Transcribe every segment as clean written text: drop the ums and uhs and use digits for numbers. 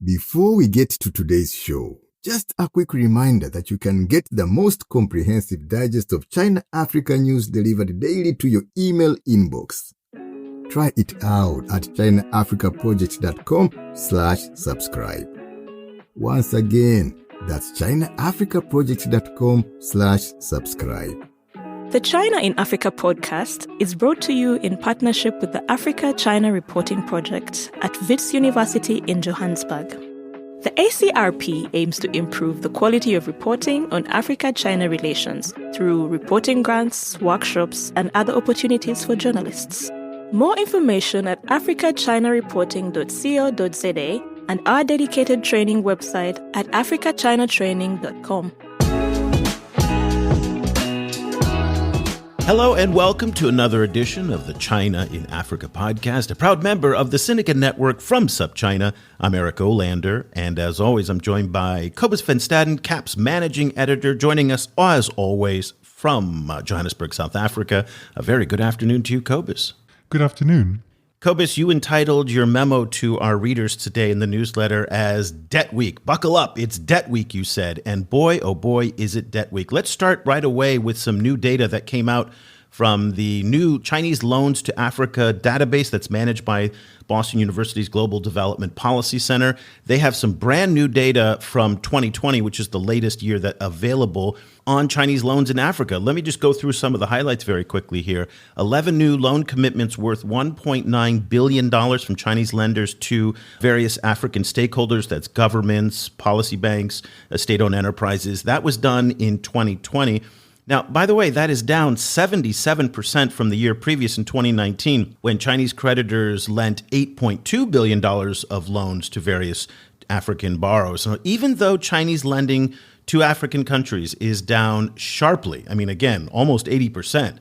Before we get to today's show, just a quick reminder that you can get the most comprehensive digest of China-Africa news delivered daily to your email inbox. Try it out at chinaafricaproject.com/subscribe. Once again, that's chinaafricaproject.com/subscribe. The China in Africa podcast is brought to you in partnership with the Africa-China Reporting Project at Wits University in Johannesburg. The ACRP aims to improve the quality of reporting on Africa-China relations through reporting grants, workshops, and other opportunities for journalists. More information at africachinareporting.co.za and our dedicated training website at africachinatraining.com. Hello and welcome to another edition of the China in Africa podcast, a proud member of the Syndicate Network from SupChina. I'm Eric Olander, and as always, I'm joined by Cobus Van Staden, CAP's managing editor, joining us as always from Johannesburg, South Africa. A very good afternoon to you, Cobus. Good afternoon. Cobus, you entitled your memo to our readers today in the newsletter as Debt Week. Buckle up, it's Debt Week, you said. And boy, oh boy, is it Debt Week. Let's start right away with some new data that came out from the new Chinese Loans to Africa database that's managed by Boston University's Global Development Policy Center. They have some brand new data from 2020, which is the latest year that available on Chinese loans in Africa. Let me just go through some of the highlights very quickly here. 11 new loan commitments worth $1.9 billion from Chinese lenders to various African stakeholders. That's governments, policy banks, state-owned enterprises. That was done in 2020. Now, by the way, that is down 77% from the year previous in 2019, when Chinese creditors lent $8.2 billion of loans to various African borrowers. So even though Chinese lending to African countries is down sharply, I mean, again, almost 80%,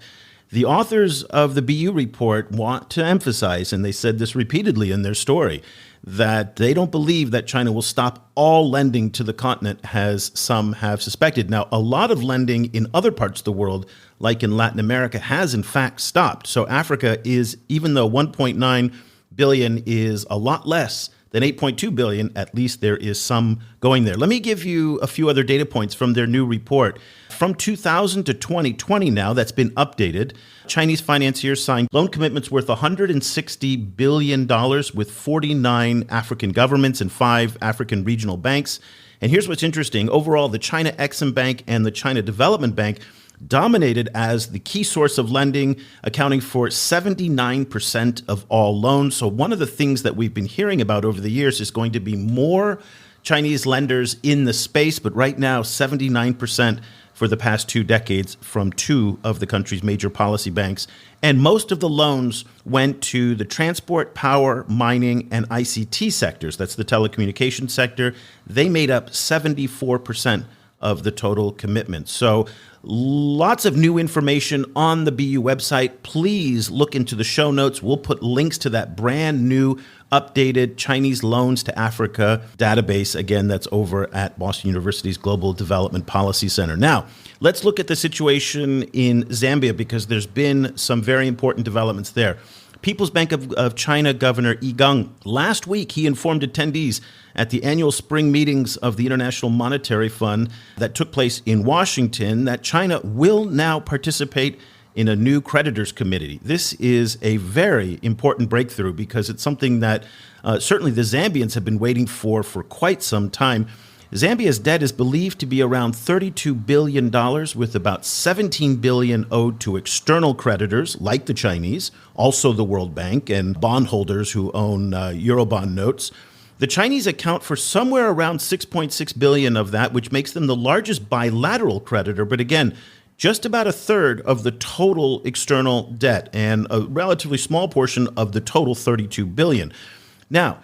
the authors of the BU report want to emphasize, and they said this repeatedly in their story, that they don't believe that China will stop all lending to the continent, as some have suspected. Now, a lot of lending in other parts of the world, like in Latin America, has in fact stopped. So Africa is, even though 1.9 billion is a lot less than 8.2 billion, at least there is some going there. Let me give you a few other data points from their new report. From 2000 to 2020 now, that's been updated, Chinese financiers signed loan commitments worth $160 billion with 49 African governments and 5 African regional banks. And here's what's interesting. Overall, the China Exim Bank and the China Development Bank dominated as the key source of lending, accounting for 79% of all loans. So one of the things that we've been hearing about over the years is going to be more Chinese lenders in the space, but right now 79% for the past 2 decades from 2 of the country's major policy banks. And most of the loans went to the transport, power, mining, and ICT sectors. That's the telecommunications sector. They made up 74% of the total commitment. So lots of new information on the BU website. Please look into the show notes. We'll put links to that brand new updated Chinese Loans to Africa database. Again, that's over at Boston University's Global Development Policy Center. Now, let's look at the situation in Zambia, because there's been some very important developments there. People's Bank of China Governor Yi Gang, last week he informed attendees at the annual spring meetings of the International Monetary Fund that took place in Washington that China will now participate in a new creditors committee. This is a very important breakthrough, because it's something that certainly the Zambians have been waiting for quite some time. Zambia's debt is believed to be around $32 billion, with about $17 billion owed to external creditors like the Chinese, also the World Bank, and bondholders who own Eurobond notes. The Chinese account for somewhere around $6.6 billion of that, which makes them the largest bilateral creditor. But again, just about a third of the total external debt and a relatively small portion of the total $32 billion. Now,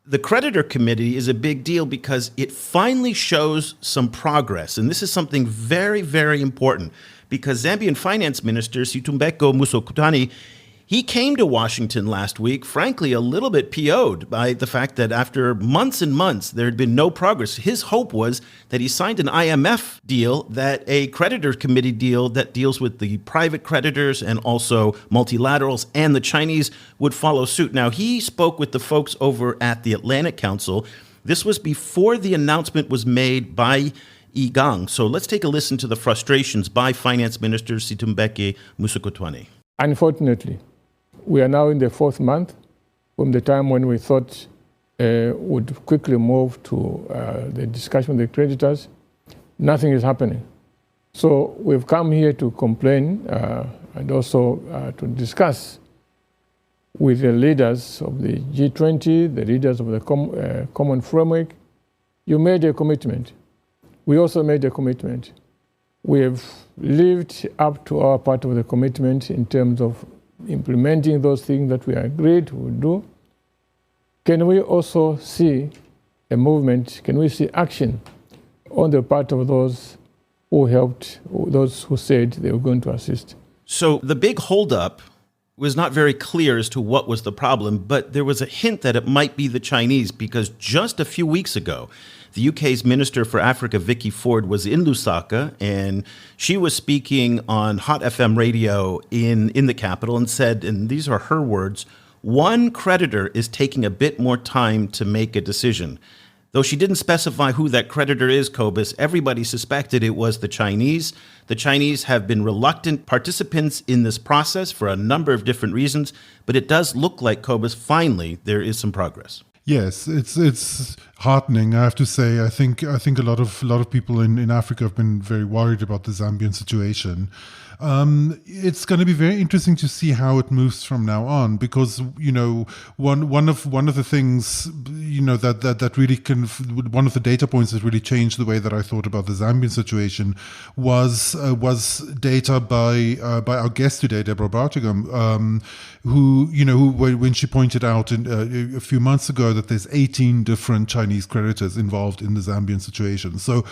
the creditor committee is a big deal because it finally shows some progress. And this is something very, very important, because Zambian Finance Minister Situmbeko Musokutani, he came to Washington last week, frankly, a little bit PO'd by the fact that after months and months, there had been no progress. His hope was that he signed an IMF deal, that a creditors committee deal that deals with the private creditors and also multilaterals, and the Chinese would follow suit. Now, he spoke with the folks over at the Atlantic Council, This was before the announcement was made by Igang. So let's take a listen to the frustrations by Finance Minister Situmbeke Musukutwane. Unfortunately, we are now in the 4th month from the time when we thought would quickly move to the discussion with the creditors. Nothing is happening. So we've come here to complain and also to discuss with the leaders of the G20, the leaders of the Common Framework. You made a commitment. We also made a commitment. We have lived up to our part of the commitment in terms of implementing those things that we agreed we would do. Can we also see a movement? Can we see action on the part of those who helped, those who said they were going to assist? So the big holdup was not very clear as to what was the problem, but there was a hint that it might be the Chinese, because just a few weeks ago, the UK's Minister for Africa, Vicky Ford, was in Lusaka, and she was speaking on Hot FM radio in the capital and said, and these are her words, one creditor is taking a bit more time to make a decision. Though she didn't specify who that creditor is, Cobus, everybody suspected it was the Chinese. The Chinese have been reluctant participants in this process for a number of different reasons, but it does look like, Cobus, finally there is some progress. Yes, it's heartening, I have to say. I think a lot of people in Africa have been very worried about the Zambian situation. It's going to be very interesting to see how it moves from now on, because one of the things that really one of the data points that really changed the way that I thought about the Zambian situation was data by our guest today, Deborah Brautigam, who when she pointed out a few months ago that there's 18 different Chinese creditors involved in the Zambian situation. So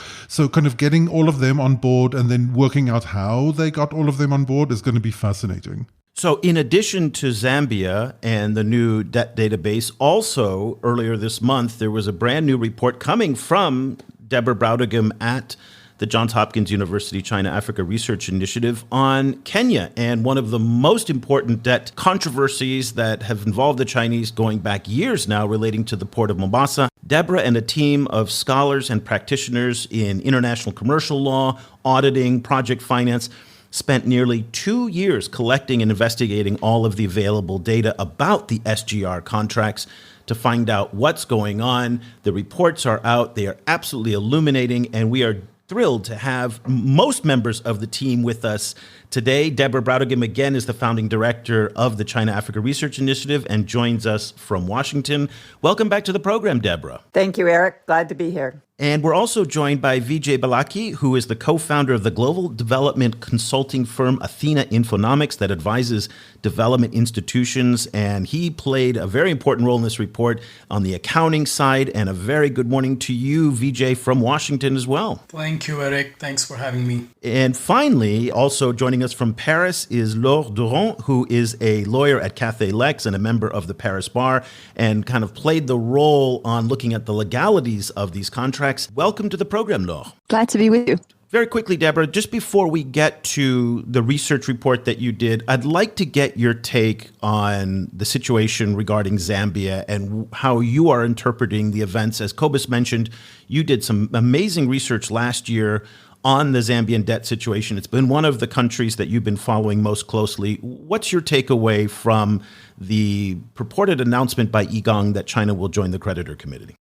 kind of getting all of them on board and then working out how they got all of them on board is going to be fascinating. So in addition to Zambia and the new debt database, also earlier this month, there was a brand new report coming from Deborah Brautigam at the Johns Hopkins University China Africa Research Initiative on Kenya, and one of the most important debt controversies that have involved the Chinese going back years now relating to the Port of Mombasa. Deborah and a team of scholars and practitioners in international commercial law, auditing, project finance spent nearly 2 years collecting and investigating all of the available data about the SGR contracts to find out what's going on. The reports are out. They are absolutely illuminating, and we are thrilled to have most members of the team with us today. Deborah Brautigam, again, is the founding director of the China Africa Research Initiative and joins us from Washington. Welcome back to the program, Deborah. Thank you, Eric. Glad to be here. And we're also joined by Vijay Bhalaki, who is the co-founder of the global development consulting firm Athena Infonomics that advises development institutions. And he played a very important role in this report on the accounting side. And a very good morning to you, Vijay, from Washington as well. Thank you, Eric. Thanks for having me. And finally, also joining us from Paris is Laure Deron, who is a lawyer at Cathay Lex and a member of the Paris Bar, and kind of played the role on looking at the legalities of these contracts. Welcome to the program, Laure. Glad to be with you. Very quickly, Deborah, just before we get to the research report that you did, I'd like to get your take on the situation regarding Zambia and how you are interpreting the events. As Cobus mentioned, you did some amazing research last year on the Zambian debt situation. It's been one of the countries that you've been following most closely. What's your takeaway from the purported announcement by Igang that China will join the creditor committee?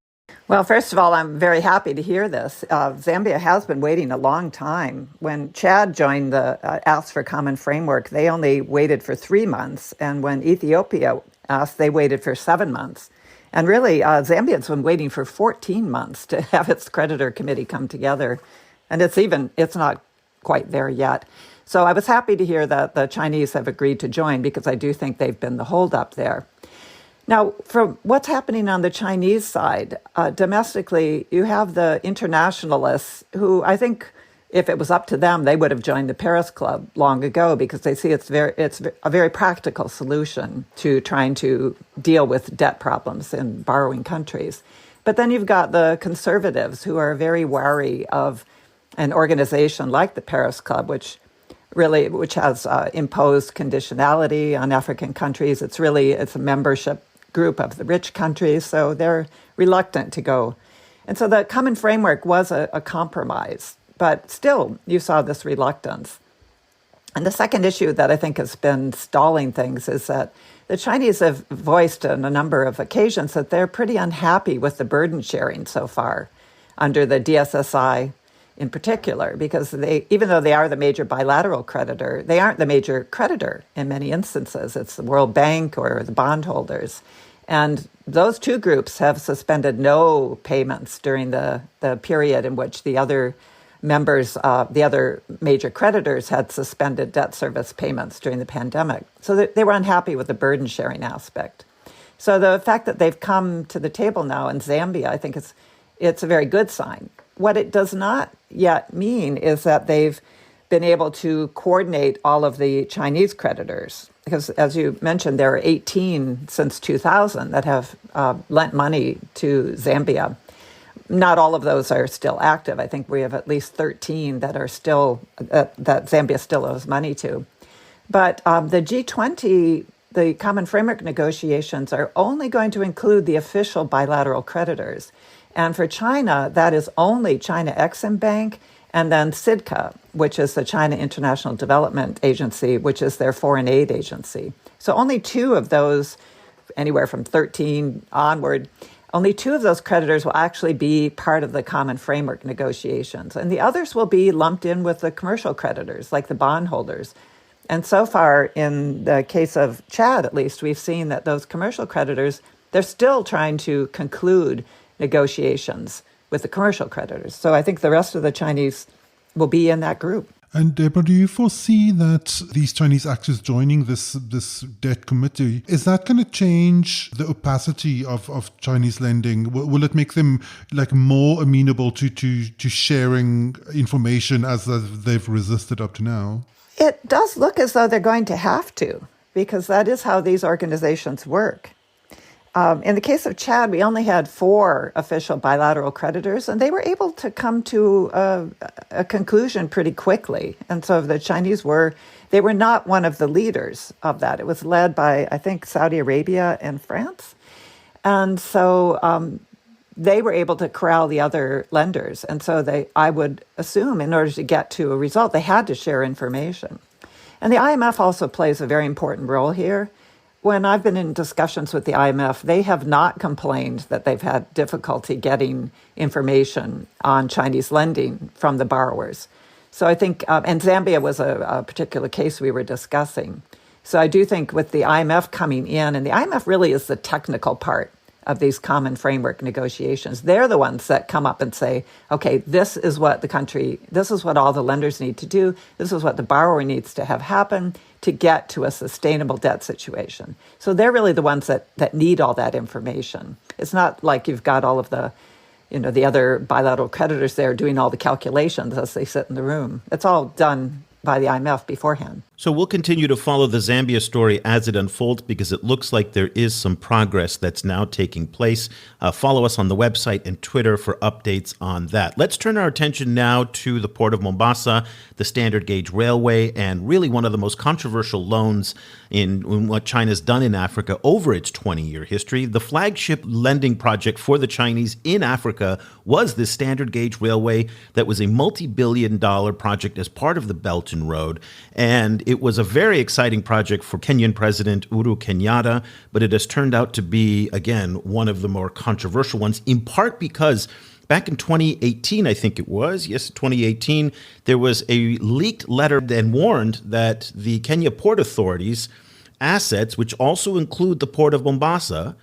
Well, first of all, I'm very happy to hear this. Zambia has been waiting a long time. When Chad joined the asked for common framework, they only waited for 3 months. And when Ethiopia asked, they waited for 7 months. And really, Zambia's been waiting for 14 months to have its creditor committee come together. And it's not quite there yet. So I was happy to hear that the Chinese have agreed to join, because I do think they've been the holdup there. Now, from what's happening on the Chinese side, domestically, you have the internationalists who, I think, if it was up to them, they would have joined the Paris Club long ago, because they see it's a very practical solution to trying to deal with debt problems in borrowing countries. But then you've got the conservatives who are very wary of an organization like the Paris Club, which has imposed conditionality on African countries. It's a membership group of the rich countries, so they're reluctant to go. And so the common framework was a compromise, but still you saw this reluctance. And the second issue that I think has been stalling things is that the Chinese have voiced on a number of occasions that they're pretty unhappy with the burden sharing so far under the DSSI in particular, because even though they are the major bilateral creditor, they aren't the major creditor in many instances. It's the World Bank or the bondholders. And those two groups have suspended no payments during the period in which the other members, the other major creditors had suspended debt service payments during the pandemic. So they were unhappy with the burden sharing aspect. So the fact that they've come to the table now in Zambia, I think it's a very good sign. What it does not yet mean is that they've been able to coordinate all of the Chinese creditors. Because as you mentioned, there are 18 since 2000 that have lent money to Zambia. Not all of those are still active. I think we have at least 13 that are still, that Zambia still owes money to. But the G20, the Common Framework negotiations, are only going to include the official bilateral creditors. And for China, that is only China Exim Bank and then CIDCA, which is the China International Development Agency, which is their foreign aid agency. So only two of those, anywhere from 13 onward, only two of those creditors will actually be part of the Common Framework negotiations. And the others will be lumped in with the commercial creditors, like the bondholders. And so far, in the case of Chad, at least, we've seen that those commercial creditors, they're still trying to conclude negotiations with the commercial creditors. So I think the rest of the Chinese will be in that group. And Deborah, do you foresee that these Chinese actors joining this debt committee, is that going to change the opacity of Chinese lending? Will it make them like more amenable to sharing information as they've resisted up to now? It does look as though they're going to have to, because that is how these organizations work. In the case of Chad, we only had 4 official bilateral creditors, and they were able to come to a conclusion pretty quickly. And so the Chinese were not one of the leaders of that. It was led by, I think, Saudi Arabia and France. And so they were able to corral the other lenders. And so I would assume, in order to get to a result, they had to share information. And the IMF also plays a very important role here. When I've been in discussions with the IMF, they have not complained that they've had difficulty getting information on Chinese lending from the borrowers. So I think, and Zambia was a particular case we were discussing. So I do think with the IMF coming in, and the IMF really is the technical part of these common framework negotiations. They're the ones that come up and say, okay, this is what this is what all the lenders need to do. This is what the borrower needs to have happen to get to a sustainable debt situation. So they're really the ones that need all that information. It's not like you've got all of the other bilateral creditors there doing all the calculations as they sit in the room. It's all done by the IMF beforehand. So we'll continue to follow the Zambia story as it unfolds, because it looks like there is some progress that's now taking place. Follow us on the website and Twitter for updates on that. Let's turn our attention now to the Port of Mombasa, the standard gauge railway, and really one of the most controversial loans in what China's done in Africa over its 20-year history. The flagship lending project for the Chinese in Africa was this standard gauge railway that was a multi-billion-dollar project as part of the Belt and Road. And it was a very exciting project for Kenyan President Uhuru Kenyatta, but it has turned out to be, again, one of the more controversial ones, in part because back in 2018, I think it was, 2018, there was a leaked letter that warned that the Kenya Port Authority's assets, which also include the Port of Mombasa,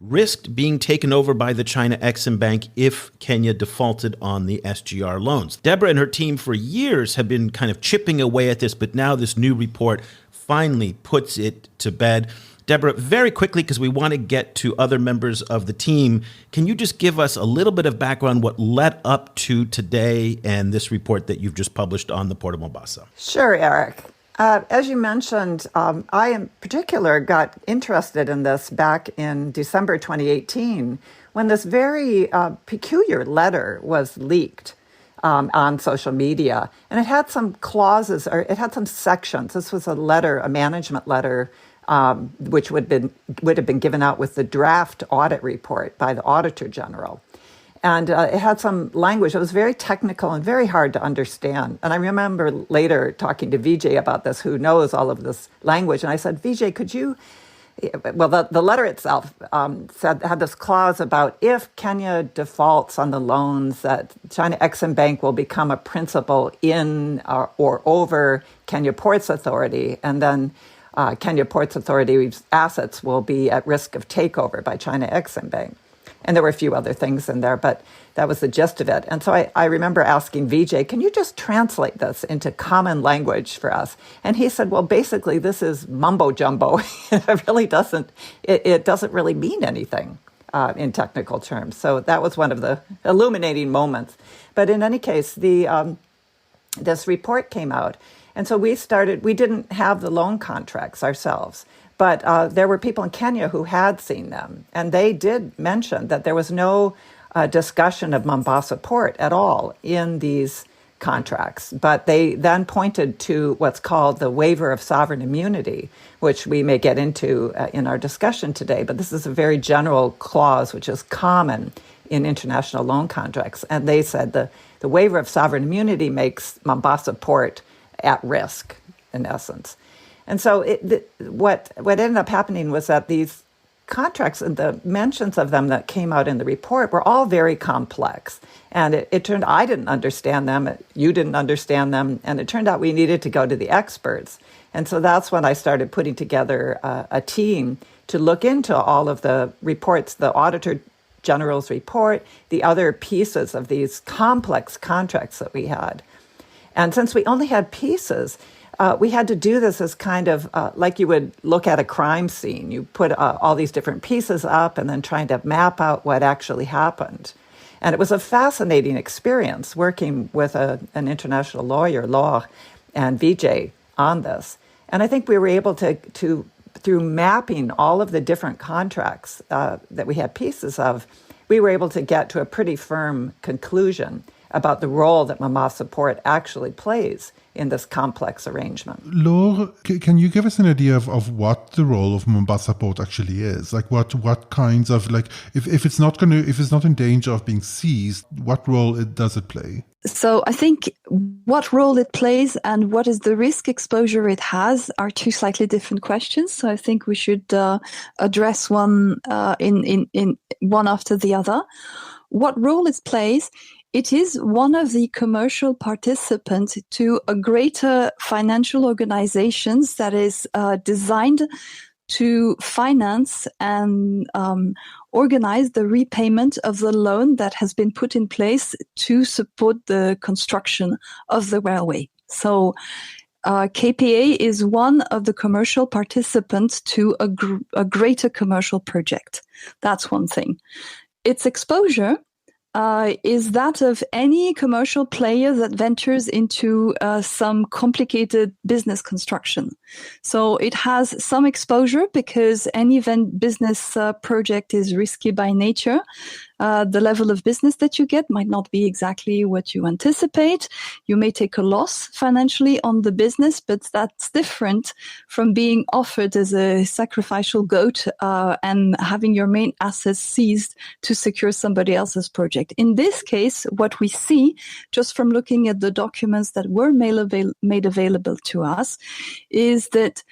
risked being taken over by the China Exim Bank if Kenya defaulted on the SGR loans. Deborah and her team for years have been kind of chipping away at this, but now this new report finally puts it to bed. Deborah, very quickly, because we want to get to other members of the team, can you just give us a little bit of background what led up to today and this report that you've just published on the Port of Mombasa? Sure, Eric. As you mentioned, I in particular got interested in this back in December 2018 when this very peculiar letter was leaked on social media. And it had some clauses, or it had some sections. This was a management letter which would have been given out with the draft audit report by the Auditor General. And it had some language that was very technical and very hard to understand. And I remember later talking to Vijay about this, who knows all of this language. And I said, Vijay, could you... Well, the letter itself had this clause about if Kenya defaults on the loans, that China Exim Bank will become a principal in or over Kenya Ports Authority, and then Kenya Ports Authority's assets will be at risk of takeover by China Exim Bank. And there were a few other things in there, but that was the gist of it. And so I remember asking Vijay, can you just translate this into common language for us? And he said, well, basically, this is mumbo jumbo. It really doesn't, it doesn't really mean anything in technical terms. So that was one of the illuminating moments. But in any case, this report came out. And so we didn't have the loan contracts ourselves. But there were people in Kenya who had seen them, and they did mention that there was no discussion of Mombasa Port at all in these contracts. But they then pointed to what's called the waiver of sovereign immunity, which we may get into in our discussion today. But this is a very general clause which is common in international loan contracts. And they said the waiver of sovereign immunity makes Mombasa Port at risk, in essence. And so what ended up happening was that these contracts and the mentions of them that came out in the report were all very complex. And it turned I didn't understand them, you didn't understand them, and it turned out we needed to go to the experts. And so that's when I started putting together a team to look into all of the reports, the Auditor General's report, the other pieces of these complex contracts that we had. And since we only had pieces, we had to do this as kind of like you would look at a crime scene. You put all these different pieces up and then trying to map out what actually happened. And it was a fascinating experience working with an international lawyer, Laure and Vijay, on this. And I think we were able to through mapping all of the different contracts that we had pieces of, we were able to get to a pretty firm conclusion about the role that Mombasa Port actually plays in this complex arrangement. Laure, can you give us an idea of what the role of Mombasa Port actually is? Like what kinds of, like, if it's not in danger of being seized, what role does it play? So I think what role it plays and what is the risk exposure it has are two slightly different questions. So I think we should address one in one after the other. What role it plays? It is one of the commercial participants to a greater financial organizations that is designed to finance and organize the repayment of the loan that has been put in place to support the construction of the railway. So KPA is one of the commercial participants to a greater commercial project. That's one thing. Its exposure is that of any commercial player that ventures into some complicated business construction. So it has some exposure because any business project is risky by nature. The level of business that you get might not be exactly what you anticipate. You may take a loss financially on the business, but that's different from being offered as a sacrificial goat and having your main assets seized to secure somebody else's project. In this case, what we see, just from looking at the documents that were made available to us, is that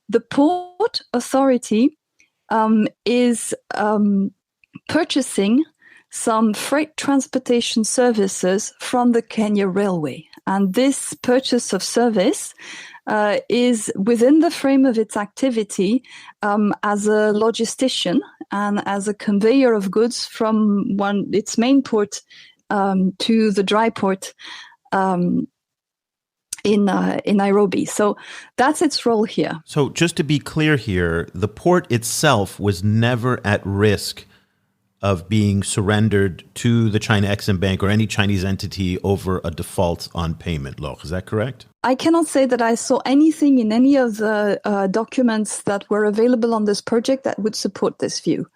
the Port Authority is purchasing some freight transportation services from the Kenya Railway. And this purchase of service is within the frame of its activity as a logistician and as a conveyor of goods from its main port to the dry port in Nairobi. So that's its role here. So just to be clear here, the port itself was never at risk of being surrendered to the China Exim Bank or any Chinese entity over a default on payment, Laure. Is that correct? I cannot say that I saw anything in any of the documents that were available on this project that would support this view.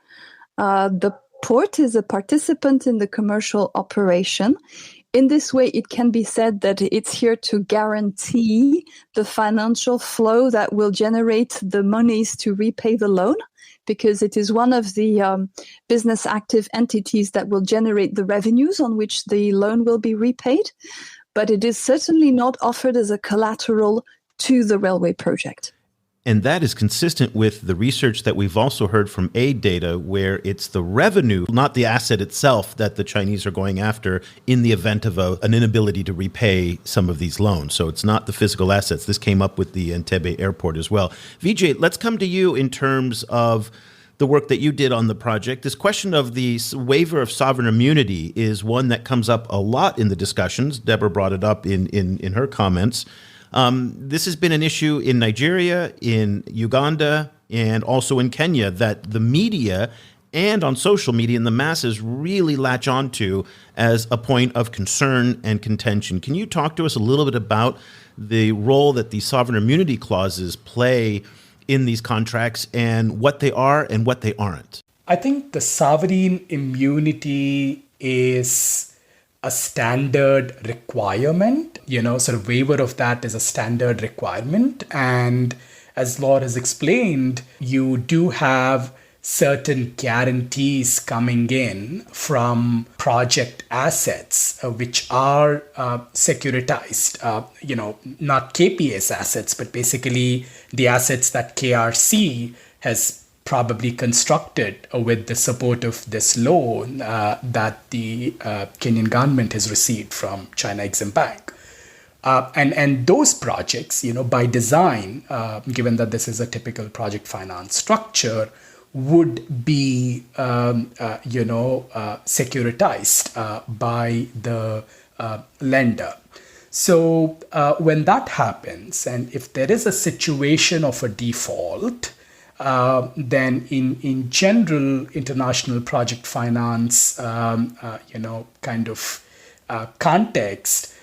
The port is a participant in the commercial operation. In this way, it can be said that it's here to guarantee the financial flow that will generate the monies to repay the loan, because it is one of the business active entities that will generate the revenues on which the loan will be repaid. But it is certainly not offered as a collateral to the railway project. And that is consistent with the research that we've also heard from aid data, where it's the revenue, not the asset itself, that the Chinese are going after in the event of an inability to repay some of these loans. So it's not the physical assets. This came up with the Entebbe airport as well. Vijay, let's come to you in terms of the work that you did on the project. This question of the waiver of sovereign immunity is one that comes up a lot in the discussions. Deborah brought it up in her comments. This has been an issue in Nigeria, in Uganda, and also in Kenya, that the media and on social media and the masses really latch onto as a point of concern and contention. Can you talk to us a little bit about the role that the sovereign immunity clauses play in these contracts and what they are and what they aren't? I think the sovereign immunity is a standard requirement, sort of waiver of that is a standard requirement. And as Laure has explained, you do have certain guarantees coming in from project assets, which are securitized, not KPA's assets, but basically the assets that KRC has probably constructed with the support of this loan that the Kenyan government has received from China Exim Bank. And those projects, by design, given that this is a typical project finance structure, would be, securitized by the lender. So when that happens, and if there is a situation of a default, then in general international project finance, context,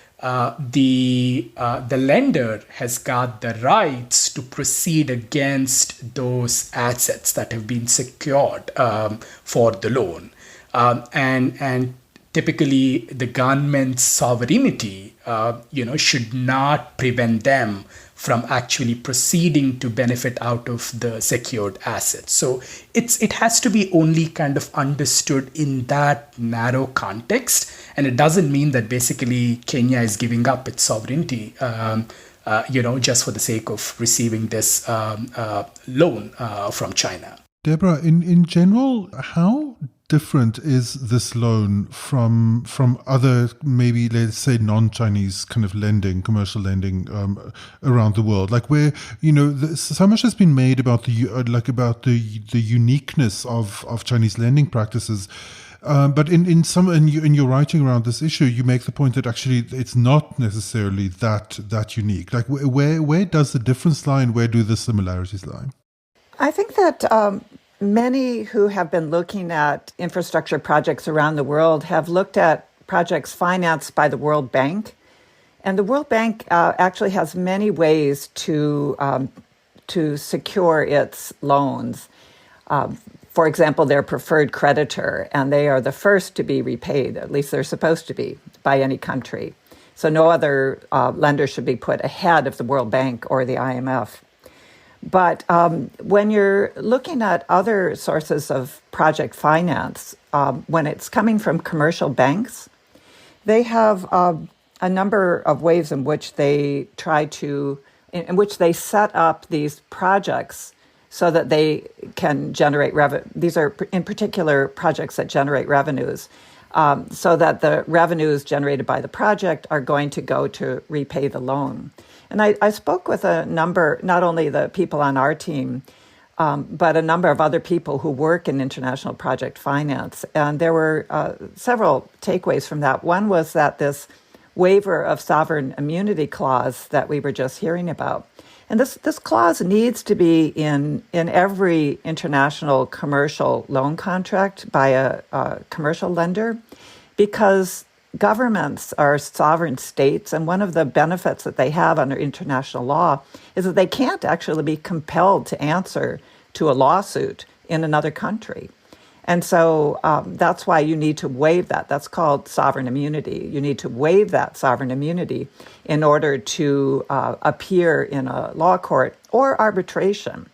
the lender has got the rights to proceed against those assets that have been secured for the loan, and typically the government's sovereignty, should not prevent them from actually proceeding to benefit out of the secured assets. So it has to be only kind of understood in that narrow context. And it doesn't mean that basically Kenya is giving up its sovereignty, just for the sake of receiving this loan from China. Deborah, in general, how different is this loan from other, maybe let's say non-Chinese kind of lending, commercial lending around the world? Like where so much has been made about the uniqueness of Chinese lending practices. But in your writing around this issue, you make the point that actually it's not necessarily that unique. Like where does the difference lie, and where do the similarities lie? I think that many who have been looking at infrastructure projects around the world have looked at projects financed by the World Bank. And the World Bank actually has many ways to secure its loans. For example, they're preferred creditor, and they are the first to be repaid, at least they're supposed to be, by any country. So no other lender should be put ahead of the World Bank or the IMF. But when you're looking at other sources of project finance, when it's coming from commercial banks, they have a number of ways in which they in which they set up these projects so that they can generate revenue. These are in particular projects that generate revenues, so that the revenues generated by the project are going to go to repay the loan. And I spoke with a number, not only the people on our team, but a number of other people who work in international project finance. And there were several takeaways from that. One was that this waiver of sovereign immunity clause that we were just hearing about. And this clause needs to be in every international commercial loan contract by a commercial lender, because governments are sovereign states, and one of the benefits that they have under international law is that they can't actually be compelled to answer to a lawsuit in another country. And so that's why you need to waive that. That's called sovereign immunity. You need to waive that sovereign immunity in order to appear in a law court or arbitration.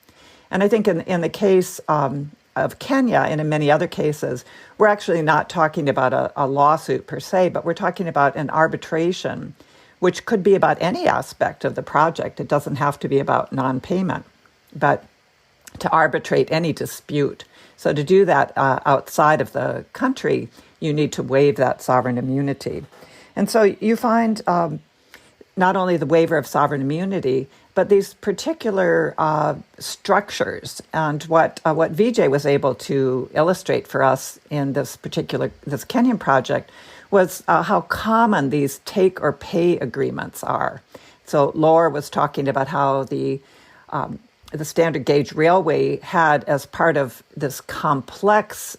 And I think in the case of Kenya and in many other cases, we're actually not talking about a lawsuit per se, but we're talking about an arbitration, which could be about any aspect of the project. It doesn't have to be about non-payment, but to arbitrate any dispute. So to do that outside of the country, you need to waive that sovereign immunity. And so you find not only the waiver of sovereign immunity, but these particular structures. And what Vijay was able to illustrate for us in this Kenyan project was how common these take or pay agreements are. So Laure was talking about how the standard gauge railway had, as part of this complex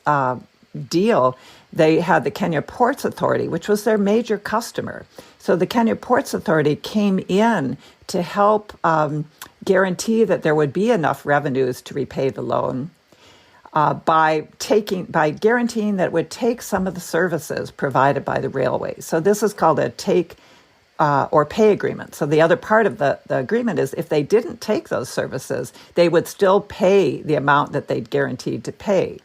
deal, they had the Kenya Ports Authority, which was their major customer. So the Kenya Ports Authority came in to help guarantee that there would be enough revenues to repay the loan by guaranteeing that it would take some of the services provided by the railway. So this is called a take or pay agreement. So the other part of the agreement is if they didn't take those services, they would still pay the amount that they'd guaranteed to pay.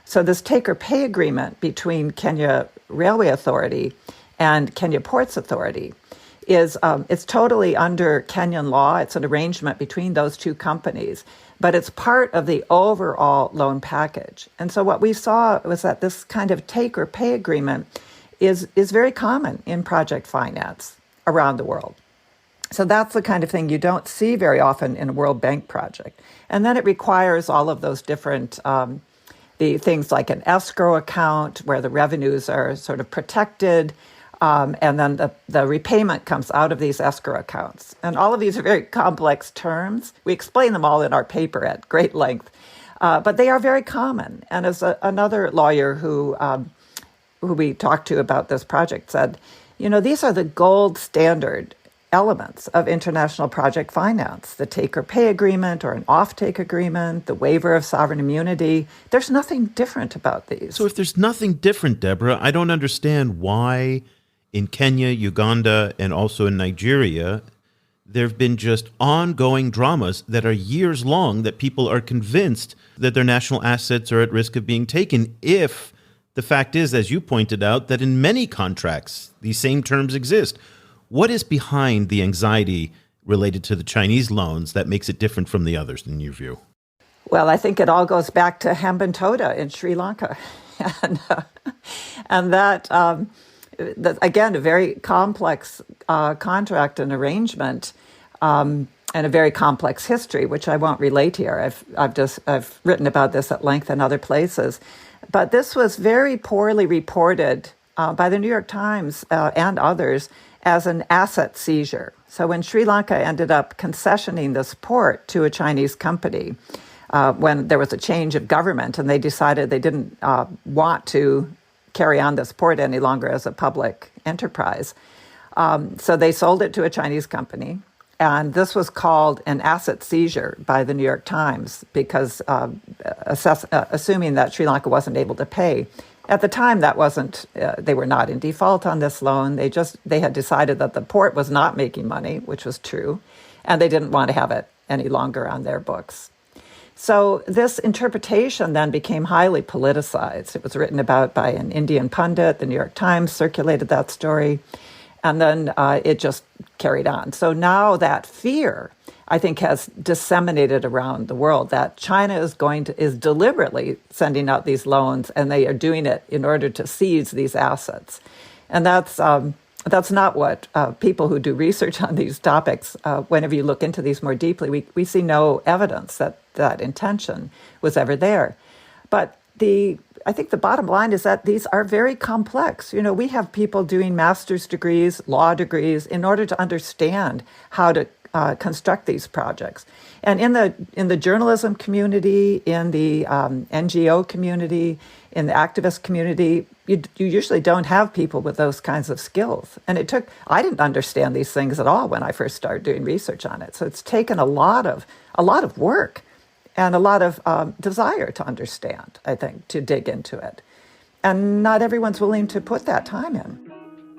So this take or pay agreement between Kenya Railway Authority and Kenya Ports Authority is it's totally under Kenyan law. It's an arrangement between those two companies, but it's part of the overall loan package. And so what we saw was that this kind of take or pay agreement is very common in project finance around the world. So that's the kind of thing you don't see very often in a World Bank project. And then it requires all of those different the things like an escrow account where the revenues are sort of protected, and then the repayment comes out of these escrow accounts. And all of these are very complex terms. We explain them all in our paper at great length, but they are very common. And as another lawyer who we talked to about this project said, these are the gold standard elements of international project finance, the take or pay agreement or an off-take agreement, the waiver of sovereign immunity. There's nothing different about these. So if there's nothing different, Deborah, I don't understand why in Kenya, Uganda, and also in Nigeria, there have been just ongoing dramas that are years long that people are convinced that their national assets are at risk of being taken if the fact is, as you pointed out, that in many contracts, these same terms exist. What is behind the anxiety related to the Chinese loans that makes it different from the others, in your view? Well, I think it all goes back to Hambantota in Sri Lanka. and that, again, a very complex contract and arrangement and a very complex history, which I won't relate here. I've written about this at length in other places. But this was very poorly reported by the New York Times and others as an asset seizure. So when Sri Lanka ended up concessioning this port to a Chinese company, when there was a change of government and they decided they didn't want to carry on this port any longer as a public enterprise, so they sold it to a Chinese company. And this was called an asset seizure by the New York Times because assuming that Sri Lanka wasn't able to pay. At the time, that wasn't, they were not in default on this loan. They had decided that the port was not making money, which was true, and they didn't want to have it any longer on their books. So this interpretation then became highly politicized. It was written about by an Indian pundit. The New York Times circulated that story, and then it just carried on. So now that fear, I think, has disseminated around the world that China is deliberately sending out these loans, and they are doing it in order to seize these assets. And that's not what people who do research on these topics, whenever you look into these more deeply, we see no evidence that intention was ever there. But I think the bottom line is that these are very complex. We have people doing master's degrees, law degrees, in order to understand how to construct these projects. And in the journalism community, in the NGO community, in the activist community, you usually don't have people with those kinds of skills. And I didn't understand these things at all when I first started doing research on it. So it's taken a lot of work and a lot of desire to understand, I think, to dig into it. And not everyone's willing to put that time in.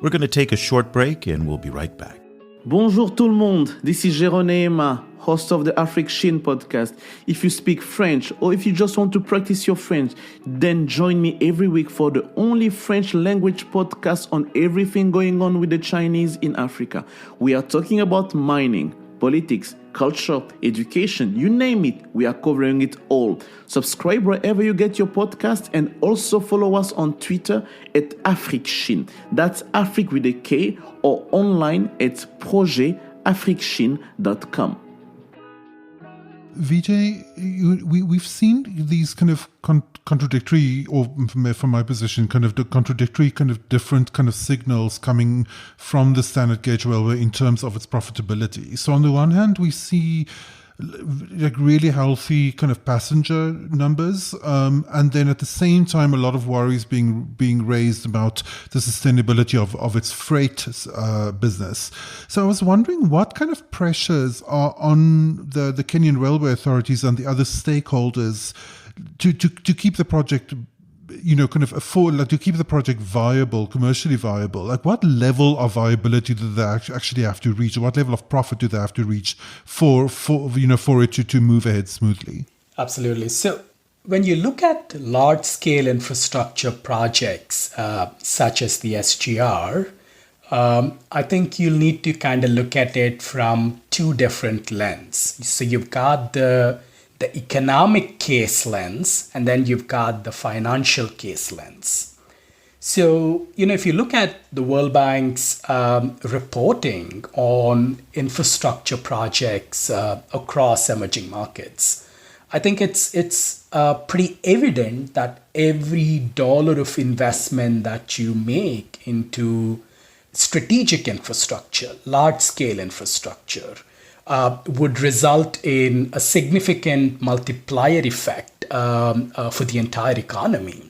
We're going to take a short break and we'll be right back. Bonjour tout le monde, this is Jérôme, host of the Afrique-Chine podcast. If you speak French or if you just want to practice your French, then join me every week for the only French language podcast on everything going on with the Chinese in Africa. We are talking about mining, politics, culture, education, you name it, we are covering it all. Subscribe wherever you get your podcast and also follow us on Twitter at Afrique-Chine. That's Afrique with a K, or online at projectafriquechine.com. Vijay, we've seen these kind of contradictory, or from my position, kind of the contradictory, kind of different kind of signals coming from the standard gauge railway in terms of its profitability. So on the one hand, we see like really healthy kind of passenger numbers, and then at the same time a lot of worries being raised about the sustainability of its freight business. So I was wondering what kind of pressures are on the Kenyan railway authorities and the other stakeholders to keep the project, kind of afford, like to keep the project viable, commercially viable. Like what level of viability do they actually have to reach? Or what level of profit do they have to reach for it to move ahead smoothly? Absolutely. So when you look at large-scale infrastructure projects such as the SGR, I think you'll need to kind of look at it from two different lenses. So you've got the economic case lens, and then you've got the financial case lens. So, if you look at the World Bank's reporting on infrastructure projects across emerging markets, I think it's pretty evident that every dollar of investment that you make into strategic infrastructure, large-scale infrastructure, would result in a significant multiplier effect for the entire economy.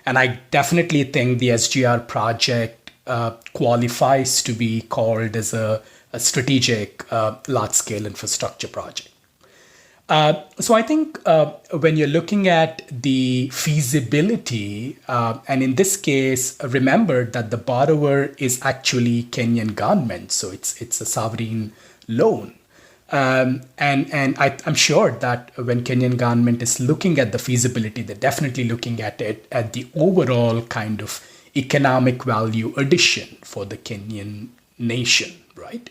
And I definitely think the SGR project qualifies to be called as a strategic large-scale infrastructure project. So I think when you're looking at the feasibility, and in this case, remember that the borrower is actually Kenyan government, so it's a sovereign loan. And I'm sure that when Kenyan government is looking at the feasibility, they're definitely looking at it at the overall kind of economic value addition for the Kenyan nation, right?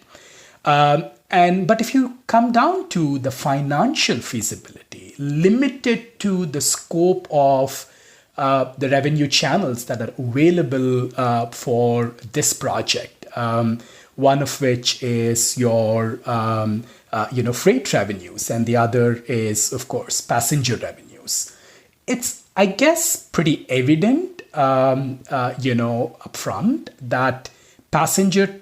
But if you come down to the financial feasibility, limited to the scope of the revenue channels that are available for this project, one of which is your freight revenues, and the other is, of course, passenger revenues. It's, I guess, pretty evident, upfront that passenger,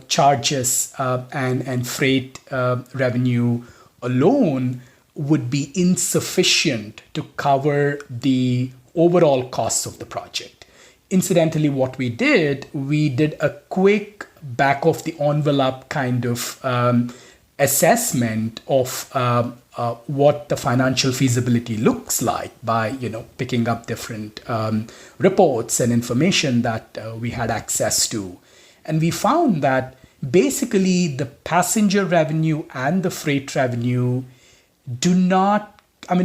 charges and freight revenue alone would be insufficient to cover the overall costs of the project. Incidentally, what we did a quick back of the envelope kind of assessment of what the financial feasibility looks like by, picking up different reports and information that we had access to. And we found that basically the passenger revenue and the freight revenue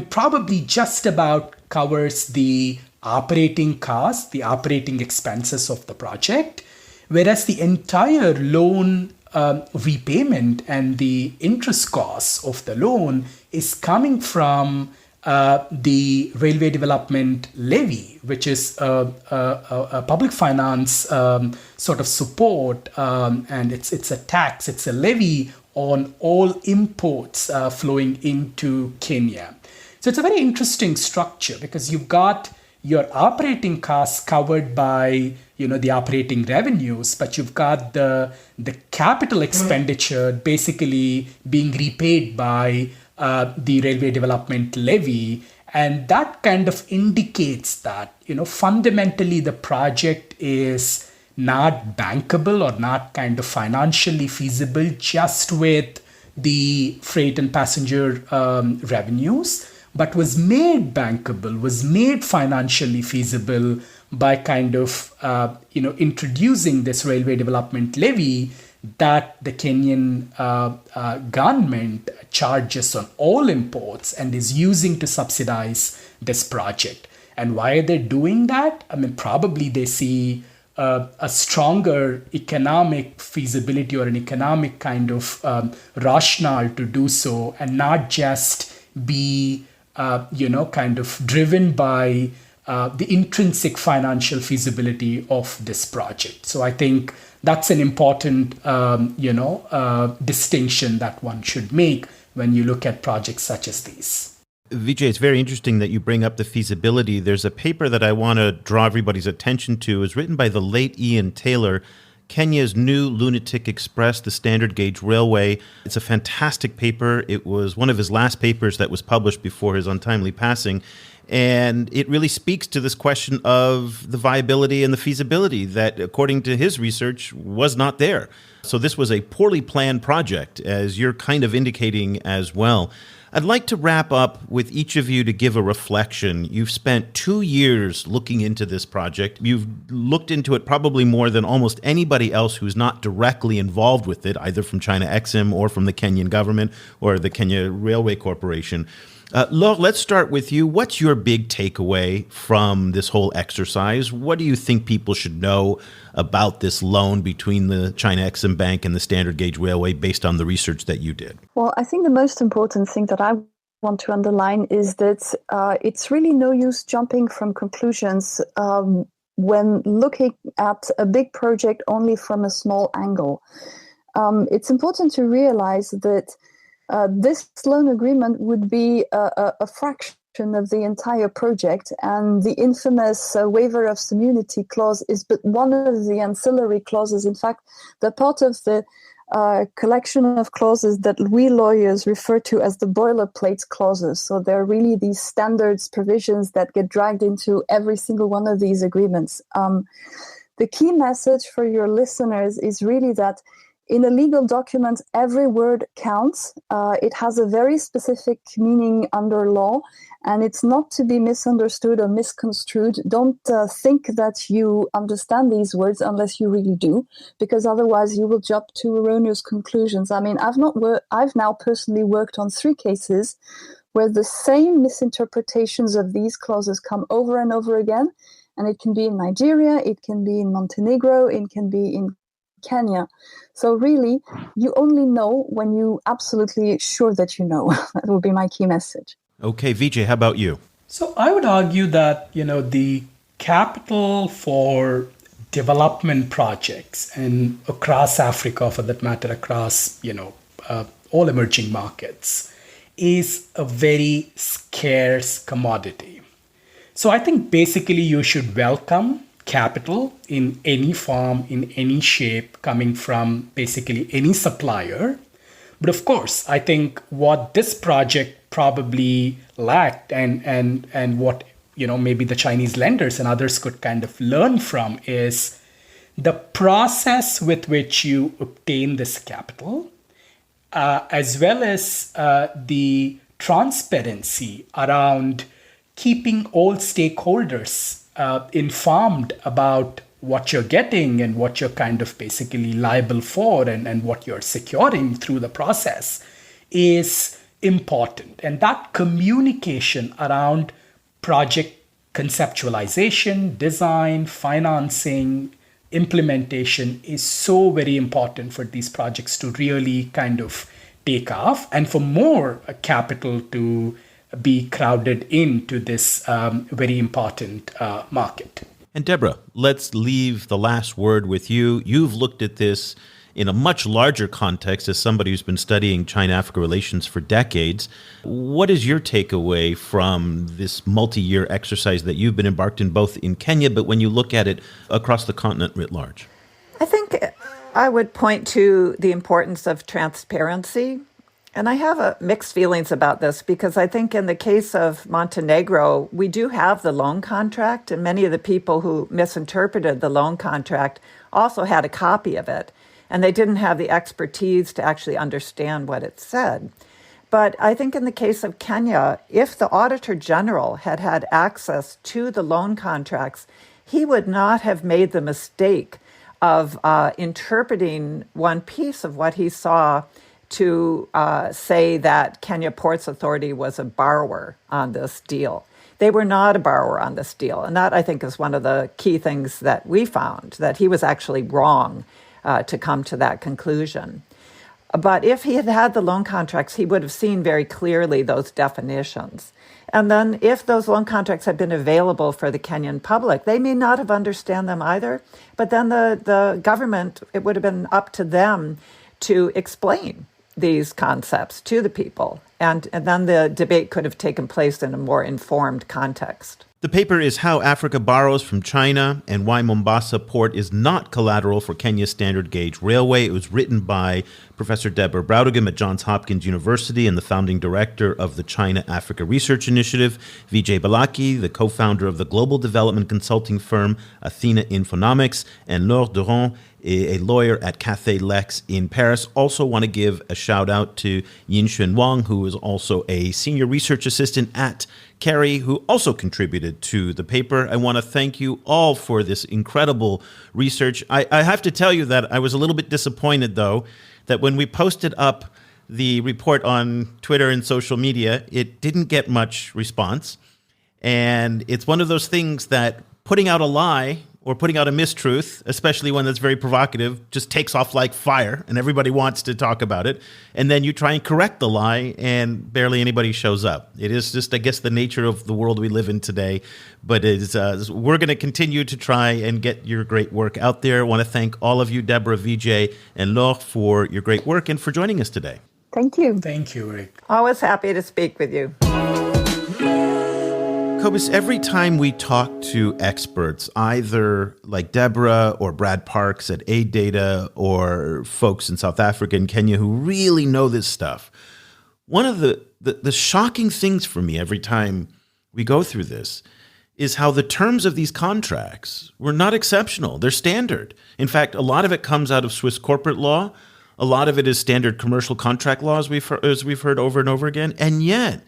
probably just about covers the operating costs, the operating expenses of the project, whereas the entire loan repayment and the interest costs of the loan is coming from the Railway Development Levy, which is a public finance sort of support, and it's a tax, it's a levy on all imports flowing into Kenya. So it's a very interesting structure because you've got your operating costs covered by the operating revenues, but you've got the capital expenditure basically being repaid by the Railway Development Levy. And that kind of indicates that, fundamentally the project is not bankable or not kind of financially feasible just with the freight and passenger revenues, but was made bankable, was made financially feasible by kind of introducing this railway development levy that the Kenyan government charges on all imports and is using to subsidize this project. And why are they doing that? I mean, probably they see a stronger economic feasibility or an economic kind of rationale to do so, and not just be, kind of driven by the intrinsic financial feasibility of this project. So I think that's an important, distinction that one should make when you look at projects such as these. Vijay, it's very interesting that you bring up the feasibility. There's a paper that I want to draw everybody's attention to. It's written by the late Ian Taylor, Kenya's New Lunatic Express, the Standard Gauge Railway. It's a fantastic paper. It was one of his last papers that was published before his untimely passing. And it really speaks to this question of the viability and the feasibility that, according to his research, was not there. So this was a poorly planned project, as you're kind of indicating as well. I'd like to wrap up with each of you to give a reflection. You've spent 2 years looking into this project. You've looked into it probably more than almost anybody else who's not directly involved with it, either from China Exim or from the Kenyan government or the Kenya Railway Corporation. Laure, let's start with you. What's your big takeaway from this whole exercise? What do you think people should know about this loan between the China Exim Bank and the Standard Gauge Railway based on the research that you did? Well, I think the most important thing that I want to underline is that it's really no use jumping from conclusions when looking at a big project only from a small angle. It's important to realize that this loan agreement would be a fraction of the entire project, and the infamous waiver of immunity clause is but one of the ancillary clauses. In fact, they're part of the collection of clauses that we lawyers refer to as the boilerplate clauses. So they're really these standards provisions that get dragged into every single one of these agreements. The key message for your listeners is really that in a legal document, every word counts. It has a very specific meaning under law, and it's not to be misunderstood or misconstrued. Don't think that you understand these words unless you really do, because otherwise you will jump to erroneous conclusions. I mean, I've now personally worked on 3 cases where the same misinterpretations of these clauses come over and over again, and it can be in Nigeria, it can be in Montenegro, it can be in Kenya. So really, you only know when you absolutely sure that you know. That will be my key message. Okay, Vijay, how about you? So I would argue that, the capital for development projects and across Africa, for that matter, across, all emerging markets, is a very scarce commodity. So I think basically you should welcome capital in any form, in any shape, coming from basically any supplier. But of course, I think what this project probably lacked and what, maybe the Chinese lenders and others could kind of learn from is the process with which you obtain this capital, as well as the transparency around keeping all stakeholders informed about what you're getting and what you're kind of basically liable for and what you're securing through the process is important. And that communication around project conceptualization, design, financing, implementation is so very important for these projects to really kind of take off and for more capital to be crowded into this very important market. And Deborah, let's leave the last word with you. You've looked at this in a much larger context as somebody who's been studying China-Africa relations for decades. What is your takeaway from this multi-year exercise that you've been embarked in both in Kenya, but when you look at it across the continent writ large? I think I would point to the importance of transparency. And I have mixed feelings about this because I think in the case of Montenegro, we do have the loan contract, and many of the people who misinterpreted the loan contract also had a copy of it. and they didn't have the expertise to actually understand what it said. But I think in the case of Kenya, if the Auditor General had had access to the loan contracts, he would not have made the mistake of interpreting one piece of what he saw to say that Kenya Ports Authority was a borrower on this deal. They were not a borrower on this deal. And that, I think, is one of the key things that we found, that he was actually wrong to come to that conclusion. But if he had had the loan contracts, he would have seen very clearly those definitions. And then if those loan contracts had been available for the Kenyan public, they may not have understood them either. But then the government, it would have been up to them to explain these concepts to the people. And then the debate could have taken place in a more informed context. The paper is How Africa Borrows from China and Why Mombasa Port is Not Collateral for Kenya's Standard Gauge Railway. It was written by Professor Deborah Brautigam at Johns Hopkins University and the founding director of the China Africa Research Initiative, Vijay Bhalaki, the co-founder of the global development consulting firm Athena Infonomics, and Laure Deron, a lawyer at Cathay Lex in Paris. Also want to give a shout out to Yinxuan Wang, who is also a senior research assistant at Carey, who also contributed to the paper. I want to thank you all for this incredible research. I have to tell you that I was a little bit disappointed, though, that when we posted up the report on Twitter and social media, it didn't get much response. And it's one of those things that putting out a lie or putting out a mistruth, especially one that's very provocative, just takes off like fire and everybody wants to talk about it. And then you try and correct the lie and barely anybody shows up. It is just, I guess, the nature of the world we live in today. But it's, we're going to continue to try and get your great work out there. I want to thank all of you, Deborah, Vijay, and Laure, for your great work and for joining us today. Thank you. Thank you, Eric. Always happy to speak with you. Cobus, every time we talk to experts, either like Deborah or Brad Parks at AidData or folks in South Africa and Kenya who really know this stuff, one of the shocking things for me every time we go through this is how the terms of these contracts were not exceptional. They're standard. In fact, a lot of it comes out of Swiss corporate law. A lot of it is standard commercial contract law, as we've heard over and over again. And yet,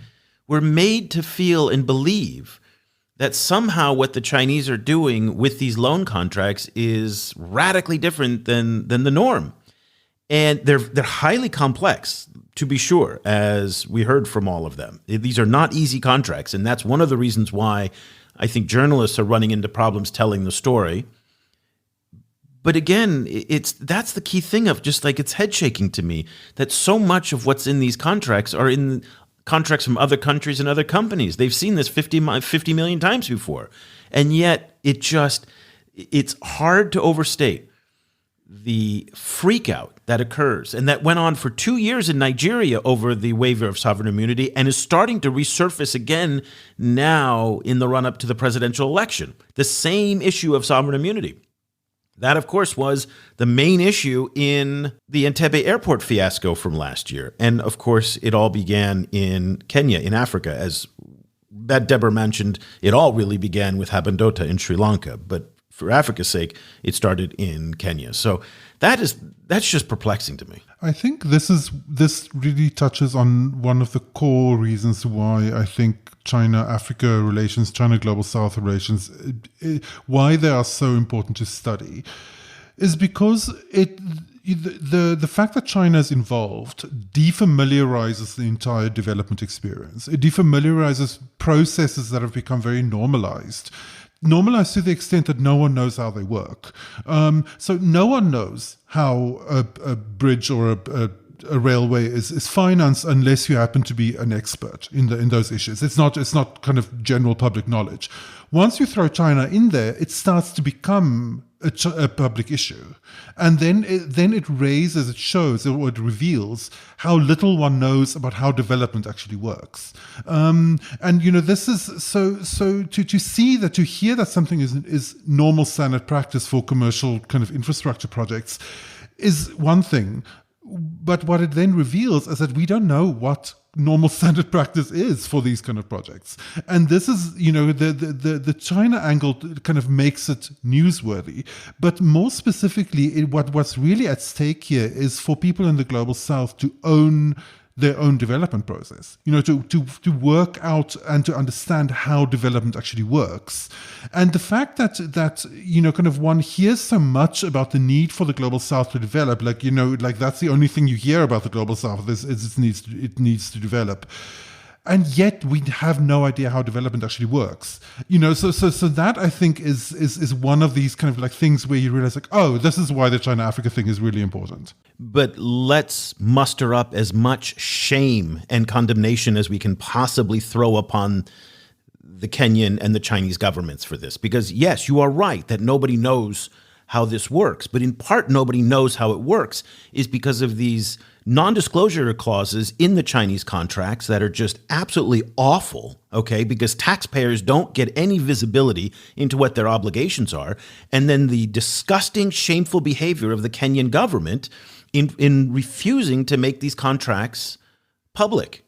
we're made to feel and believe that somehow what the Chinese are doing with these loan contracts is radically different than the norm. And they're highly complex, to be sure, as we heard from all of them. These are not easy contracts, and that's one of the reasons why I think journalists are running into problems telling the story. But again, that's the key thing of just like it's head shaking to me that so much of what's in these contracts are in contracts from other countries and other companies. They've seen this 50 million times before. And yet it's hard to overstate the freak out that occurs. And that went on for 2 years in Nigeria over the waiver of sovereign immunity and is starting to resurface again now in the run-up to the presidential election. The same issue of sovereign immunity. That, of course, was the main issue in the Entebbe airport fiasco from last year. And, of course, it all began in Kenya, in Africa. As that Deborah mentioned, it all really began with Habandota in Sri Lanka. But for Africa's sake, it started in Kenya. So that's just perplexing to me. I think this really touches on one of the core reasons why I think China-Africa relations, China-Global South relations, why they are so important to study, is because the fact that China is involved defamiliarizes the entire development experience. It defamiliarizes processes that have become very normalized to the extent that no one knows how they work. So no one knows how a bridge or a railway is financed unless you happen to be an expert in those issues. It's not kind of general public knowledge. Once you throw China in there, it starts to become a public issue, and then it shows or it reveals how little one knows about how development actually works. And this is so to see that, to hear that something is normal standard practice for commercial kind of infrastructure projects is one thing. But what it then reveals is that we don't know what normal standard practice is for these kind of projects. And this is, the China angle kind of makes it newsworthy. But more specifically, what's really at stake here is for people in the global south to own their own development process, to work out and to understand how development actually works. And the fact that kind of one hears so much about the need for the global south to develop, like that's the only thing you hear about the global south is it needs to develop. And yet we have no idea how development actually works. So that I think is one of these kind of like things where you realize like, oh, this is why the China-Africa thing is really important. But let's muster up as much shame and condemnation as we can possibly throw upon the Kenyan and the Chinese governments for this. Because yes, you are right that nobody knows how this works. But in part, nobody knows how it works is because of these non-disclosure clauses in the Chinese contracts that are just absolutely awful, okay, because taxpayers don't get any visibility into what their obligations are. And then the disgusting, shameful behavior of the Kenyan government in refusing to make these contracts public.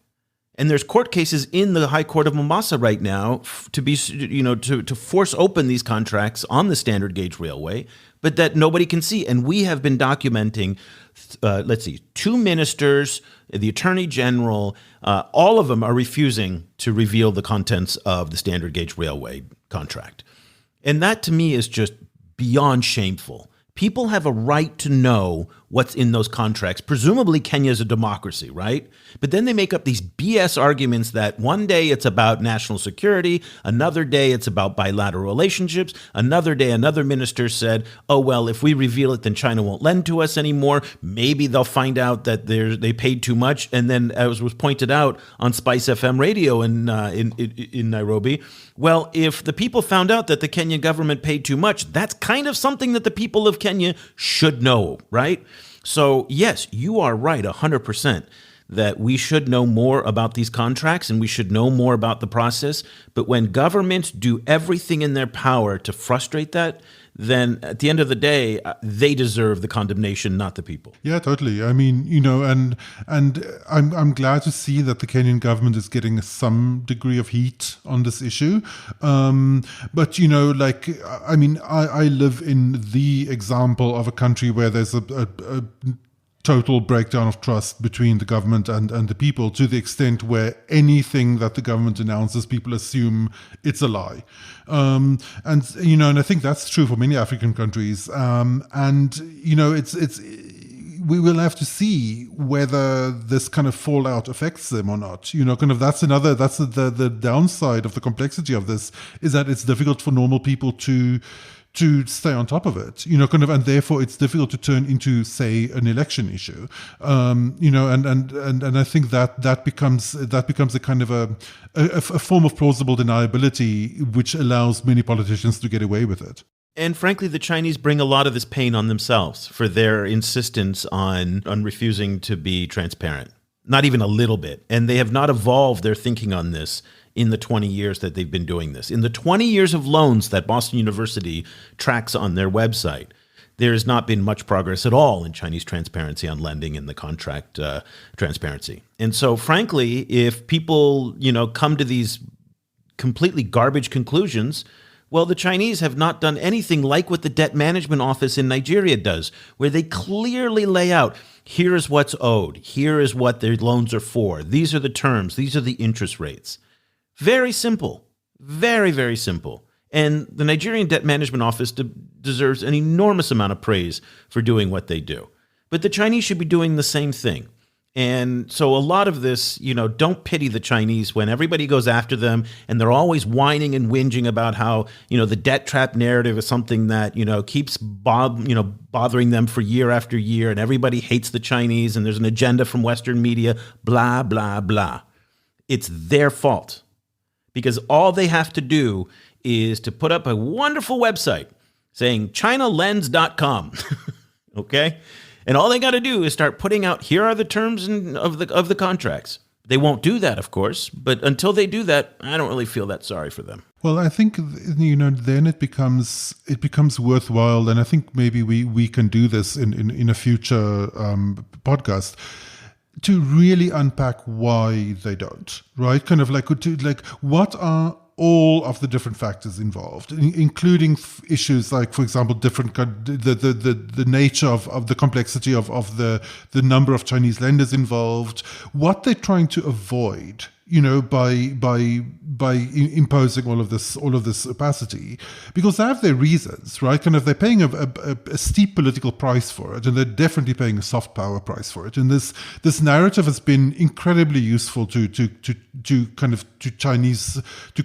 And there's court cases in the High Court of Mombasa right now to force open these contracts on the standard gauge railway, but that nobody can see. And we have been documenting, 2 ministers, the Attorney General, all of them are refusing to reveal the contents of the standard gauge railway contract. And that to me is just beyond shameful. People have a right to know what's in those contracts. Presumably Kenya is a democracy, right? But then they make up these BS arguments that one day it's about national security, another day it's about bilateral relationships, another day another minister said, oh, well, if we reveal it, then China won't lend to us anymore. Maybe they'll find out that they paid too much. And then, as was pointed out on Spice FM radio in Nairobi, well, if the people found out that the Kenyan government paid too much, that's kind of something that the people of Kenya should know, right? So yes, you are right 100% that we should know more about these contracts and we should know more about the process. But when governments do everything in their power to frustrate that, then at the end of the day, they deserve the condemnation, not the people. Yeah, totally. I mean, and I'm glad to see that the Kenyan government is getting some degree of heat on this issue. But, I live in the example of a country where there's a total breakdown of trust between the government and the people, to the extent where anything that the government announces, people assume it's a lie. And I think that's true for many African countries. We will have to see whether this kind of fallout affects them or not. That's the downside of the complexity of this, is that it's difficult for normal people to stay on top of it, and therefore it's difficult to turn into, say, an election issue, and I think that becomes a kind of a form of plausible deniability, which allows many politicians to get away with it. And frankly, the Chinese bring a lot of this pain on themselves for their insistence on refusing to be transparent. Not even a little bit. And they have not evolved their thinking on this in the 20 years that they've been doing this. In the 20 years of loans that Boston University tracks on their website, there has not been much progress at all in Chinese transparency on lending and the contract transparency. And so, frankly, if people, come to these completely garbage conclusions, well, the Chinese have not done anything like what the Debt Management Office in Nigeria does, where they clearly lay out, here is what's owed, here is what their loans are for, these are the terms, these are the interest rates. Very simple. Very, very simple. And the Nigerian Debt Management Office deserves an enormous amount of praise for doing what they do. But the Chinese should be doing the same thing. And so a lot of this, don't pity the Chinese when everybody goes after them and they're always whining and whinging about how, the debt trap narrative is something that, keeps bothering them for year after year, and everybody hates the Chinese and there's an agenda from Western media, blah, blah, blah. It's their fault. Because all they have to do is to put up a wonderful website saying ChinaLends.com, okay? And all they got to do is start putting out, here are the terms of the contracts. They won't do that, of course, but until they do that, I don't really feel that sorry for them. Well, I think, then it becomes worthwhile, and I think maybe we can do this in a future podcast, to really unpack why they don't, right? Kind of like what are all of the different factors involved, including issues like, for example, the nature of the complexity of the number of Chinese lenders involved, what they're trying to avoid, by imposing all of this opacity, because they have their reasons, right? Kind of they're paying a steep political price for it, and they're definitely paying a soft power price for it. And this narrative has been incredibly useful to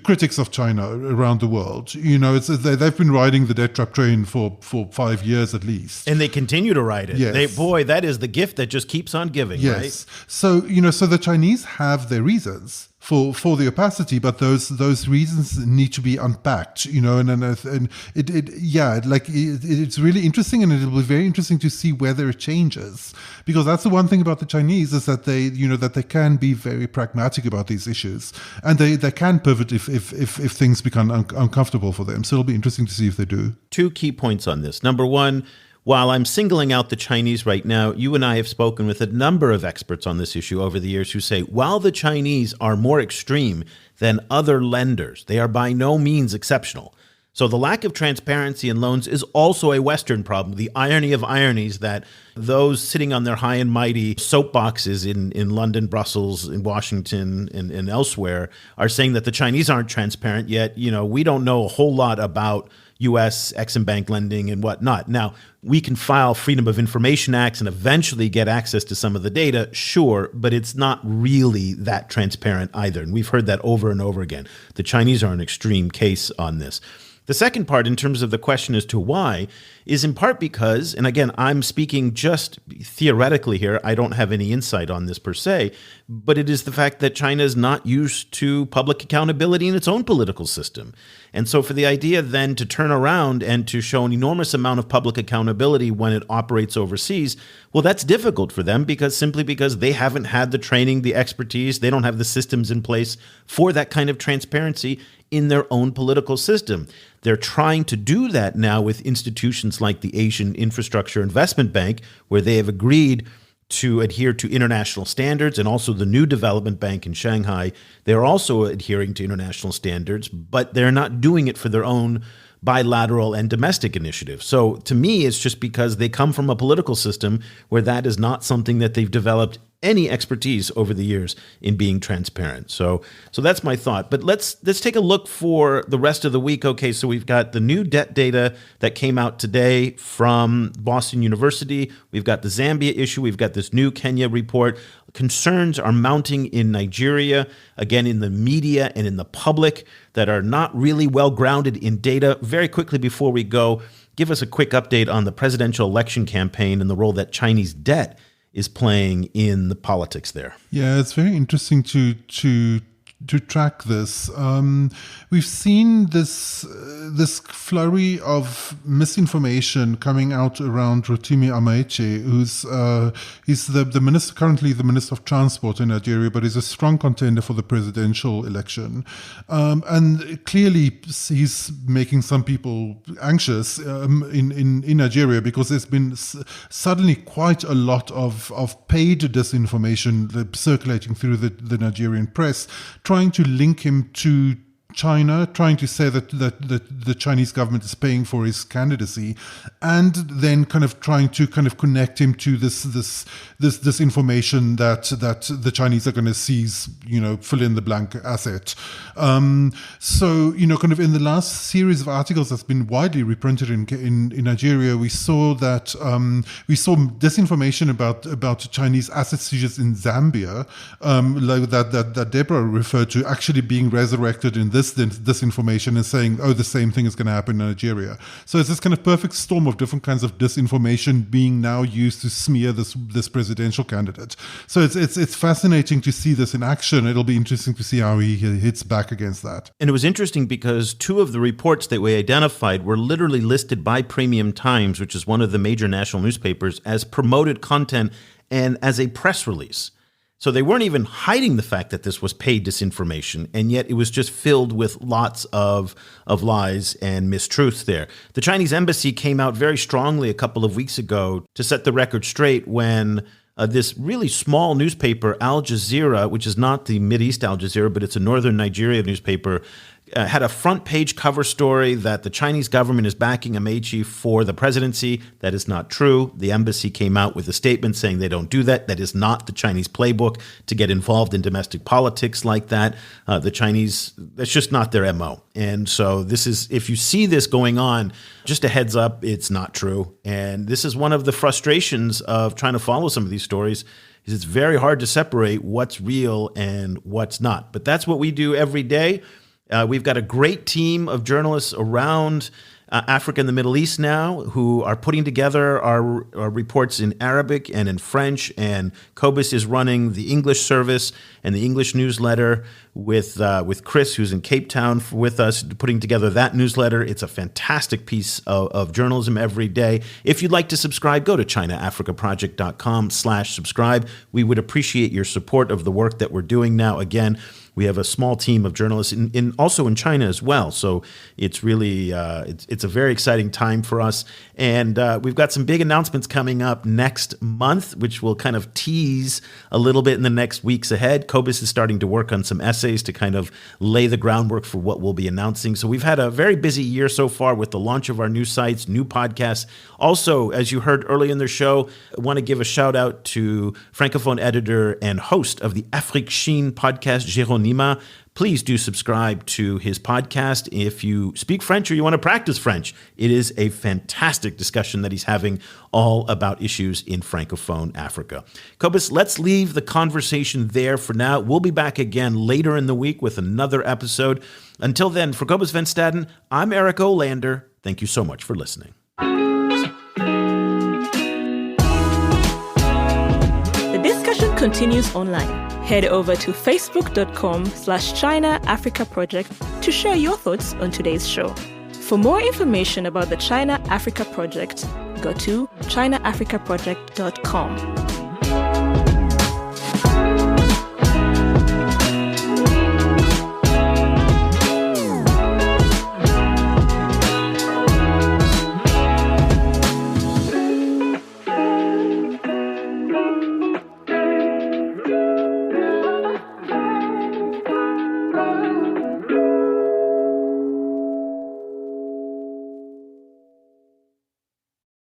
critics of China around the world. They've been riding the debt trap train for 5 years at least, and they continue to ride it. Yes. That is the gift that just keeps on giving. Yes. Right? So the Chinese have their reasons for the opacity, but those reasons need to be unpacked, and it's really interesting, and it'll be very interesting to see whether it changes, because that's the one thing about the Chinese, is that they can be very pragmatic about these issues, and they can pivot if things become uncomfortable for them. So it'll be interesting to see if they do. 2 key points on this. Number one, while I'm singling out the Chinese right now, you and I have spoken with a number of experts on this issue over the years who say, while the Chinese are more extreme than other lenders, they are by no means exceptional. So the lack of transparency in loans is also a Western problem. The irony of ironies that those sitting on their high and mighty soapboxes in London, Brussels, in Washington, and elsewhere are saying that the Chinese aren't transparent, yet we don't know a whole lot about U.S. Exim Bank lending and whatnot. Now, we can file Freedom of Information Acts and eventually get access to some of the data, sure, but it's not really that transparent either. And we've heard that over and over again. The Chinese are an extreme case on this. The second part, in terms of the question as to why, is in part because, and again, I'm speaking just theoretically here, I don't have any insight on this per se, but it is the fact that China is not used to public accountability in its own political system. And so for the idea then to turn around and to show an enormous amount of public accountability when it operates overseas, well, that's difficult for them because they haven't had the training, the expertise, they don't have the systems in place for that kind of transparency in their own political system. They're trying to do that now with institutions like the Asian Infrastructure Investment Bank, where they have agreed to adhere to international standards, and also the new development bank in Shanghai. They're also adhering to international standards, but they're not doing it for their own bilateral and domestic initiatives. So to me, it's just because they come from a political system where that is not something that they've developed any expertise over the years in being transparent. So that's my thought. But let's take a look for the rest of the week. Okay, so we've got the new debt data that came out today from Boston University. We've got the Zambia issue. We've got this new Kenya report. Concerns are mounting in Nigeria, again, in the media and in the public, that are not really well grounded in data. Very quickly before we go, give us a quick update on the presidential election campaign and the role that Chinese debt is playing in the politics there. Yeah, it's very interesting to track this. We've seen this flurry of misinformation coming out around Rotimi Amaechi, he's the minister, currently the Minister of Transport in Nigeria, but is a strong contender for the presidential election. And clearly he's making some people anxious in Nigeria, because there's been suddenly quite a lot of paid disinformation circulating through the Nigerian press, trying to link him to China, trying to say that the Chinese government is paying for his candidacy, and then kind of trying to connect him to this information that the Chinese are going to seize, fill in the blank asset. So kind of in the last series of articles that's been widely reprinted in Nigeria, we saw disinformation about Chinese asset seizures in Zambia, like that Deborah referred to, actually being resurrected in this disinformation and saying, oh, the same thing is going to happen in Nigeria. So it's this kind of perfect storm of different kinds of disinformation being now used to smear this presidential candidate. So it's fascinating to see this in action. It'll be interesting to see how he hits back against that. And it was interesting because 2 of the reports that we identified were literally listed by Premium Times, which is one of the major national newspapers, as promoted content and as a press release. So they weren't even hiding the fact that this was paid disinformation, and yet it was just filled with lots of lies and mistruths there. The Chinese embassy came out very strongly a couple of weeks ago to set the record straight when this really small newspaper, Al Jazeera, which is not the Mideast Al Jazeera, but it's a northern Nigeria newspaper, had a front page cover story that the Chinese government is backing Amechi for the presidency. That is not true. The embassy came out with a statement saying they don't do that. That is not the Chinese playbook to get involved in domestic politics like that. The Chinese, that's just not their MO. And so this is, if you see this going on, just a heads up, it's not true. And this is one of the frustrations of trying to follow some of these stories, is it's very hard to separate what's real and what's not. But that's what we do every day. We've got a great team of journalists around Africa and the Middle East now who are putting together our reports in Arabic and in French. And Cobus is running the English service and the English newsletter with Chris, who's in Cape Town with us, putting together that newsletter. It's a fantastic piece of journalism every day. If you'd like to subscribe, go to ChinaAfricaProject.com/subscribe. We would appreciate your support of the work that we're doing now. Again, we have a small team of journalists also in China as well. So it's really, it's a very exciting time for us. And we've got some big announcements coming up next month, which we'll kind of tease a little bit in the next weeks ahead. Cobus is starting to work on some essays to kind of lay the groundwork for what we'll be announcing. So we've had a very busy year so far with the launch of our new sites, new podcasts. Also, as you heard early in the show, I want to give a shout out to Francophone editor and host of the Afrique Chine podcast, Jérôme. Please do subscribe to his podcast. If you speak French or you want to practice French, it is a fantastic discussion that he's having all about issues in Francophone Africa. Cobus, let's leave the conversation there for now. We'll be back again later in the week with another episode. Until then, for Cobus Van Staden, I'm Eric Olander. Thank you so much for listening. The discussion continues online. Head over to facebook.com/China Africa Project to share your thoughts on today's show. For more information about the China Africa Project, go to ChinaAfricaProject.com.